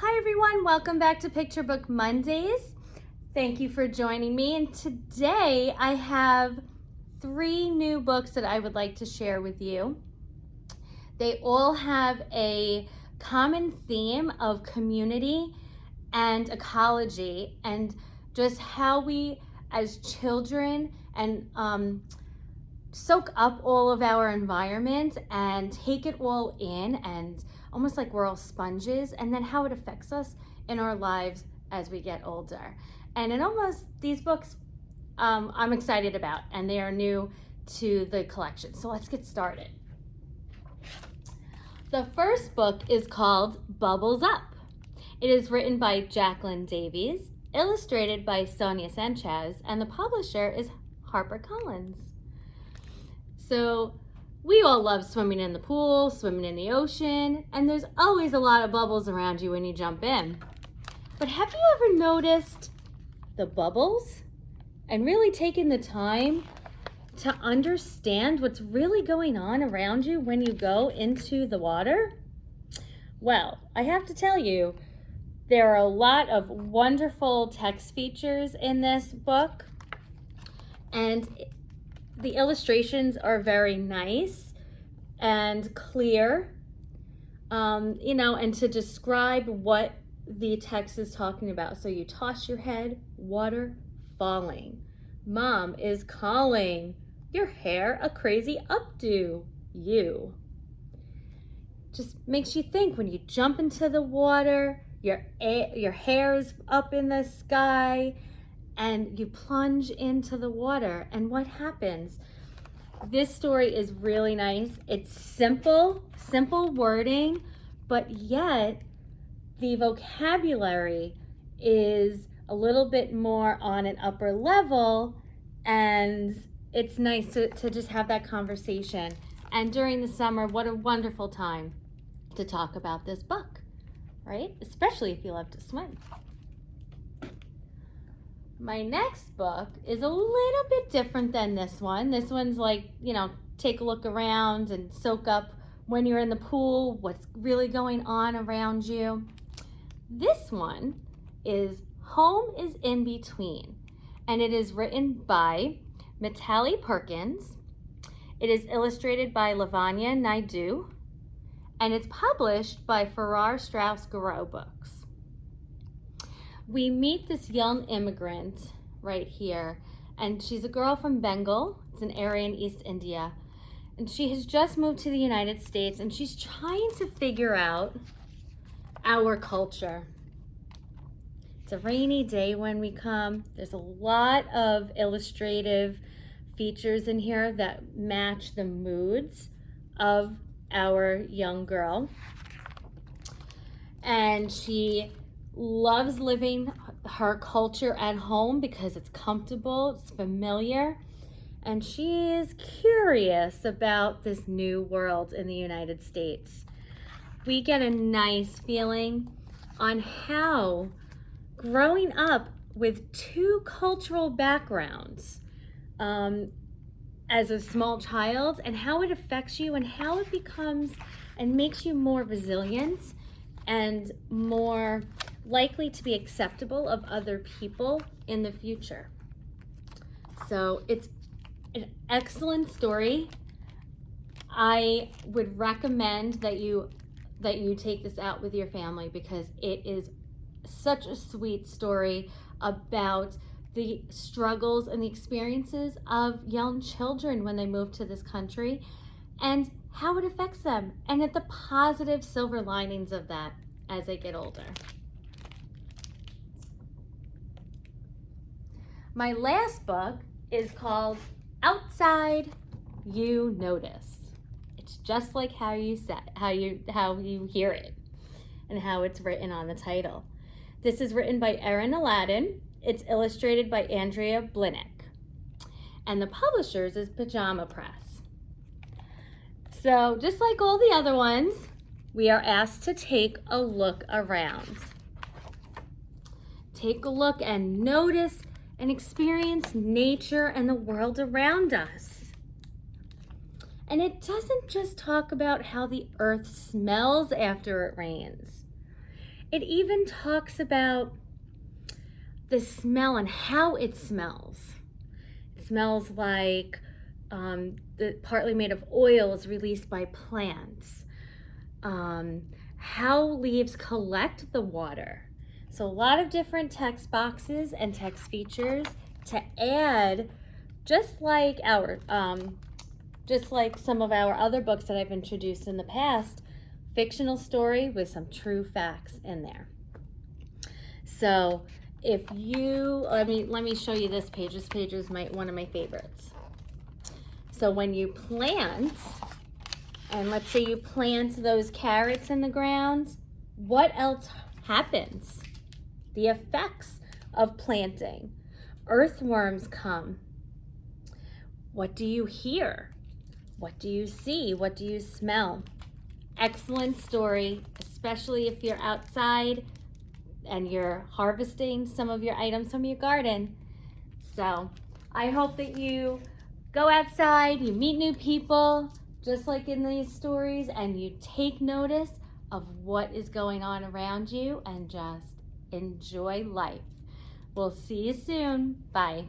Hi everyone, welcome back to Picture Book Mondays. Thank you for joining me, and today I have 3 new books that I would like to share with you. They all have a common theme of community and ecology and just how we as children and soak up all of our environment and take it all in, and almost like we're all sponges, and then how it affects us in our lives as we get older. And these books I'm excited about, and they are new to the collection. So let's get started. The first book is called Bubbles Up. It is written by Jacqueline Davies, illustrated by Sonia Sanchez, and the publisher is HarperCollins. So we all love swimming in the pool, swimming in the ocean, and there's always a lot of bubbles around you when you jump in. But have you ever noticed the bubbles and really taken the time to understand what's really going on around you when you go into the water? Well, I have to tell you, there are a lot of wonderful text features in this book, and the illustrations are very nice and clear, and to describe what the text is talking about. So you toss your head, water falling. Mom is calling. Your hair a crazy updo. You. Just makes you think when you jump into the water, your hair is up in the sky, and you plunge into the water, and what happens? This story is really nice. It's simple wording, but yet the vocabulary is a little bit more on an upper level, and it's nice to just have that conversation. And during the summer, what a wonderful time to talk about this book, right? Especially if you love to swim. My next book is a little bit different than this one. This one's like, take a look around and soak up when you're in the pool, what's really going on around you. This one is Home is in Between, and it is written by Mitali Perkins. It is illustrated by Lavanya Naidu, and it's published by Farrar Straus Giroux Books. We meet this young immigrant right here, and she's a girl from Bengal. It's an area in East India, and she has just moved to the United States, and she's trying to figure out our culture. It's a rainy day when we come. There's a lot of illustrative features in here that match the moods of our young girl, and she loves living her culture at home because it's comfortable, it's familiar, and she is curious about this new world in the United States. We get a nice feeling on how growing up with 2 cultural backgrounds as a small child, and how it affects you and how it becomes and makes you more resilient and more likely to be acceptable of other people in the future. So it's an excellent story. I would recommend that you take this out with your family, because it is such a sweet story about the struggles and the experiences of young children when they move to this country, and how it affects them, and at the positive silver linings of that as they get older. My last book is called Outside You Notice. It's just like how you hear it and how it's written on the title. This is written by Erin Aladdin. It's illustrated by Andrea Blinick, and the publishers is Pajama Press. So just like all the other ones, we are asked to take a look around. Take a look and notice and experience nature and the world around us. And it doesn't just talk about how the earth smells after it rains. It even talks about the smell and how it smells. It smells like partly made of oils released by plants. How leaves collect the water. So a lot of different text boxes and text features to add, just like some of our other books that I've introduced in the past, fictional story with some true facts in there. So if you, let me show you this page. This page is one of my favorites. So when you plant, and let's say you plant those carrots in the ground, what else happens? The effects of planting. Earthworms come. What do you hear? What do you see? What do you smell? Excellent story, especially if you're outside and you're harvesting some of your items from your garden. So I hope that you go outside, you meet new people, just like in these stories, and you take notice of what is going on around you and just enjoy life. We'll see you soon. Bye.